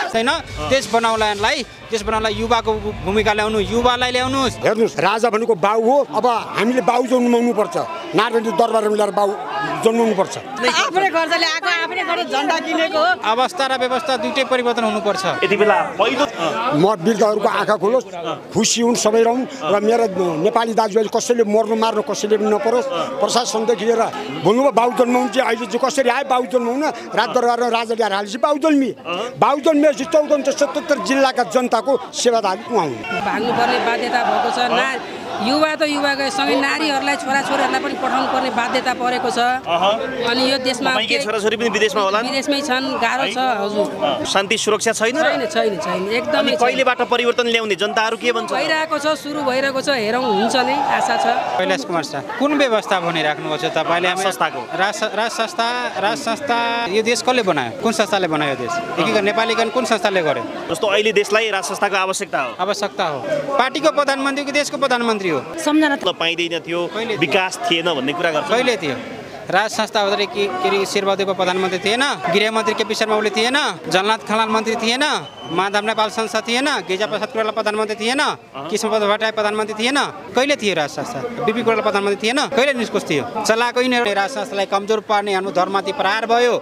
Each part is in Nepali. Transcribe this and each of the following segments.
छैन देश बनाउनलाई युवाको भूमिका ल्याउनु युवालाई ल्याउनुस्। हेर्नुस् राजा भनेको बाउ हो। अब हामीले बाउ जन्माउनु पर्छ। नारायणी दरबारमा ल्याएर बाउ जन्माउनु पर्छ। आफ्नै खर्चले आएको आफ्नै खर्च झन्डा किनेको हो। अवस्था र व्यवस्था दुईटै परिवर्तन हुनुपर्छ। यति बेला पहिलो म वृद्धहरूको आँखा खोलोस्, खुसी हुन्, सबै रहौँ र मेरा नेपाली दाजुभाइ कसैले मर्नु मार्नु कसैले पनि नपरोस्। प्रशासनदेखि लिएर भन्नुभयो बाउ जन्माउनु चाहिँ अहिले चाहिँ कसरी आयो बाउ जन्माउन राज दरबारमा राजा ल्याएर हालेपछि बाउ जन्मिएपछि 1477 जिल्लाका जनताको सेवादारी उहाँ हुन्। भाग्नुपर्ने बाध्यता भएको छ। युवा त युवाकै सँगै नारीहरूलाई छोराछोरीहरूलाई पनि पठाउनु पर्ने बाध्यता परेको छ। अनि यो देशमा छोराछोरी पनि विदेशमा होला विदेशमै छन्। गाह्रो छ हजुर। शान्ति सुरक्षा छैन एकदमै। कहिलेबाट परिवर्तन ल्याउने जनताहरू के भन्छ? भइरहेको छ, सुरु भइरहेको छ। हेरौँ हुन्छ नै आशा छ। कैलाश कुमार शाह कुन व्यवस्था भनिराख्नुभएको छ तपाईँले? संस्थाको राज संस्था यो देश कसले बनायो? कुन संस्थाले बनायो देश? एकीकरण नेपालीकरण कुन संस्थाले गर्यो? जस्तो अहिले देशलाई राज संस्थाको आवश्यकता हो। पार्टीको प्रधानमन्त्री कि देशको प्रधानमन्त्री हो? सम्झना पाइँदैन थियो, विकास थिएन भन्ने कुरा गर्छ। कहिले थियो? राज संस्था हुँदै के अरे शेरबहादुर प्रधानमन्त्री थिएन, गृहमन्त्री केपी शर्मा ओली थिएन, जलनाथ खनाल मन्त्री थिएन, माधव नेपाल संसद थिएन, गिरिजा प्रसाद कोइराला प्रधानमन्त्री थिएन, कृष्णप्रसाद भट्टराई प्रधानमन्त्री थिएन। कहिले थियो राज संस्था? बिपी कोइराला प्रधानमन्त्री थिएन? कहिले निष्कुस थियो? चलाएको यिनीहरू राज संस्थालाई कमजोर पार्ने हाम्रो धर्ममाथि प्रहार भयो।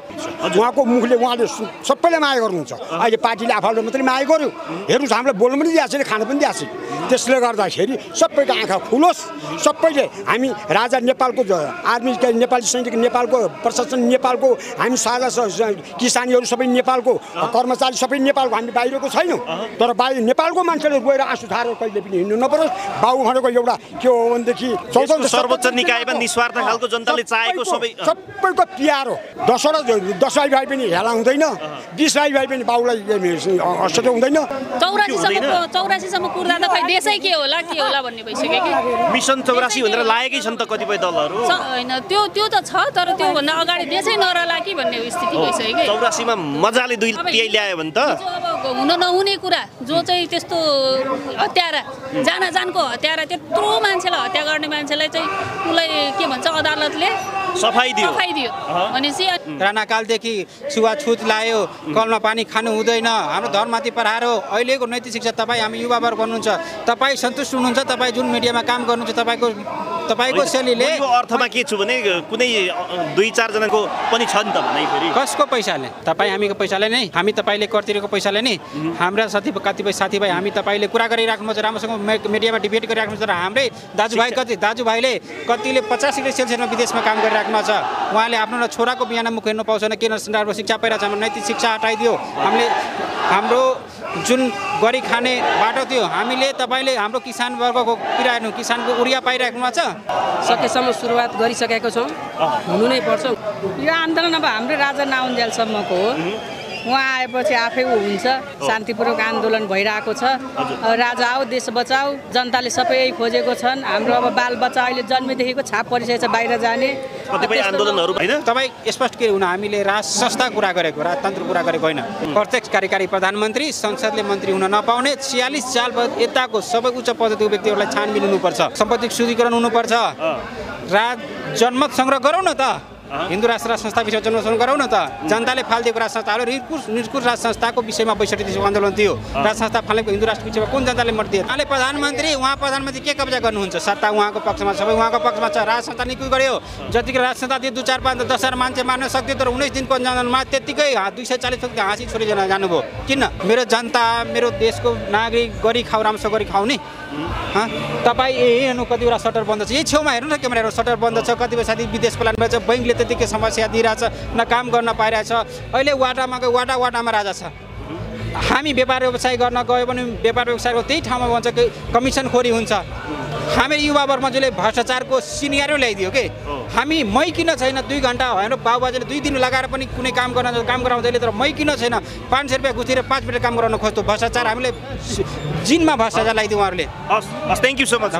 उहाँको मुखले उहाँले सबैले माया गर्नुहुन्छ। अहिले पार्टीले आफूले मात्रै माया गर्यो। हेर्नुहोस् हामीलाई बोल्नु पनि दिएको छैन, खानु पनि दिएको छैन। त्यसले गर्दाखेरि सबैको आँखा खुलोस्। सबैले हामी राजा नेपालको आर्मी नेपाली सैनिक नेपालको प्रशासन नेपालको हामी साझा किसानीहरू सबै नेपालको कर्मचारी सबै नेपालको हामी बाहिरको छैनौँ। तर बाहिर नेपालको मान्छेले गएर आँसु धारेर कहिले पनि हिँड्नु नपरोस्। बाउ भनेको एउटा के हो भनेदेखि सर्वोच्च निकायमा निस्वार्थ खालको जनताले चाहेको सबैको प्यारो। 10 भाइ पनि हेला हुँदैन, 20 भाइ पनि बाउलाई असर हुँदैन। 84 सम्म कुर्दा त खै देशै के होला भन्ने भइसक्यो कि मिसन 84 भनेर लागेकै छन् त कतिपय दलहरू। हैन त्यो त छ, तर त्यो भन्दा अगाडि देशै नरहला कि भन्ने स्थिति भइसक्यो कि 84 मा मजाले दुई ल्यायो भने त अब हुन नहुने कुरा जो चाहिँ त्यस्तो हत्यारा जानको हत्यारा त्यत्रो मान्छेलाई हत्या गर्ने मान्छेलाई चाहिँ उसलाई के भन्छ अदालतले सफाई दियो भनेपछि राणाकालदेखि छुवाछुत लायो, कलमा पानी खानु हुँदैन, हाम्रो धर्ममाथि प्रहार हो। अहिलेको नैतिक शिक्षा तपाईँ हामी युवावर्ग गर्नुहुन्छ, तपाईँ सन्तुष्ट हुनुहुन्छ? तपाईँ जुन मिडियामा काम गर्नुहुन्छ तपाईँको शैलीले अर्थमा के छु भने कुनै 2-4 जनाको पनि छ नि त भने फेरि कसको पैसाले? तपाईँ हामीको पैसाले नै, हामी तपाईँले करतिरको पैसाले नै हाम्रा कतिपय साथीभाइ हामी तपाईँले कुरा गरिराख्नुहुन्छ, राम्रोसँग मिडियामा डिबेट गरिराख्नुहुन्छ। तर हाम्रै दाजुभाइले कतिले 50 डिग्री सेल्सियसमा विदेशमा काम गरिराख्नु छ। उहाँले आफ्नो छोराको बिहान मुख हेर्नु पाउँदैन, किन राम्रो शिक्षा पाइरहेको छ? हाम्रो नैतिक शिक्षा हटाइदियो। हाम्रो जुन गरी खाने बाटो थियो हामीले तपाईँले हाम्रो किसान वर्गको पिराइनु किसानको उरिया पाइराख्नु भएको छ। सकेसम्म सुरुवात गरिसकेको छौँ, हुनु नै पर्छ। यो आन्दोलन अब हाम्रो राजा नआउन्जेलसम्मको हो। उहाँ आएपछि आफै हुन्छ। शान्तिपूर्वक आन्दोलन भइरहेको छ। राजा आऊ देश बचाऊ, जनताले सबै खोजेको छन्। हाम्रो अब बालबच्चा अहिले जन्मेदेखिको छाप परिसकेको छ बाहिर जाने। कतिपय आन्दोलनहरू होइन तपाईँ स्पष्ट के हुन हामीले राज संस्था कुरा गरेको, राजतन्त्र कुरा गरेको होइन। प्रत्यक्ष कार्यकारी प्रधानमन्त्री संसदले मन्त्री हुन नपाउने 46 साल यताको सबै उच्च पदको व्यक्तिहरूलाई छानबिन हुनुपर्छ, सम्पत्ति शुद्धिकरण हुनुपर्छ। जनमत संग्रह गरौँ न त, हिन्दू राष्ट्र संस्था विषय जनमत गरौँ न त। जनताले फालिदिएको राज संस्थाहरू निरकुश राज संस्थाको विषयमा 62 आन्दोलन थियो। राज संस्था फालेको हिन्दू राष्ट्र विषयमा कुन जनताले मत दिए? अहिले प्रधानमन्त्री के कब्जा गर्नुहुन्छ? सत्ता उहाँको पक्षमा, सबै उहाँको पक्षमा छ। राज संस्था निकुल गर्यो, जतिको राज संस्था थियो 2, 4, 5, 10 मान्छे मार्न सक्थ्यो, तर 19 दिनको आन्दोलनमा त्यत्तिकै 240 व्यक्ति हाँसी छोडिजना जानुभयो। किन? मेरो जनता, मेरो देशको नागरिक गरी खाऊ, राम्रोसँग गरी खाऊ नि। तपाईँ हेर्नु कतिवटा सटर बन्द छ, यही छेउमा हेर्नु न क्यामेराहरू सटर बन्द छ। कतिपय साथी विदेशको लानु भएको छ, बैङ्कले त्यतिकै समस्या दिइरहेछ, न काम गर्न पाइरहेछ। अहिले वाटामा राजा छ। हामी व्यापार व्यवसाय गर्न गयो भने व्यापार व्यवसायको त्यही ठाउँमा भन्छ कि कमिसनखोरी हुन्छ। हामी युवावर्गमा जसले भ्रष्टाचारको सिनियरै ल्याइदियो कि हामी मै किन छैन 2 घन्टा हाम्रो बाबुबाजेले 2 दिन लगाएर पनि कुनै काम गराउँदैले, तर मै किन छैन 500 रुपियाँ घुसेर 5 मिनट काम गराउन खोज्दो। भ्रष्टाचार हामीले जिनमा भ्रष्टाचार लगाइदियो उहाँहरूले। Thank you so much.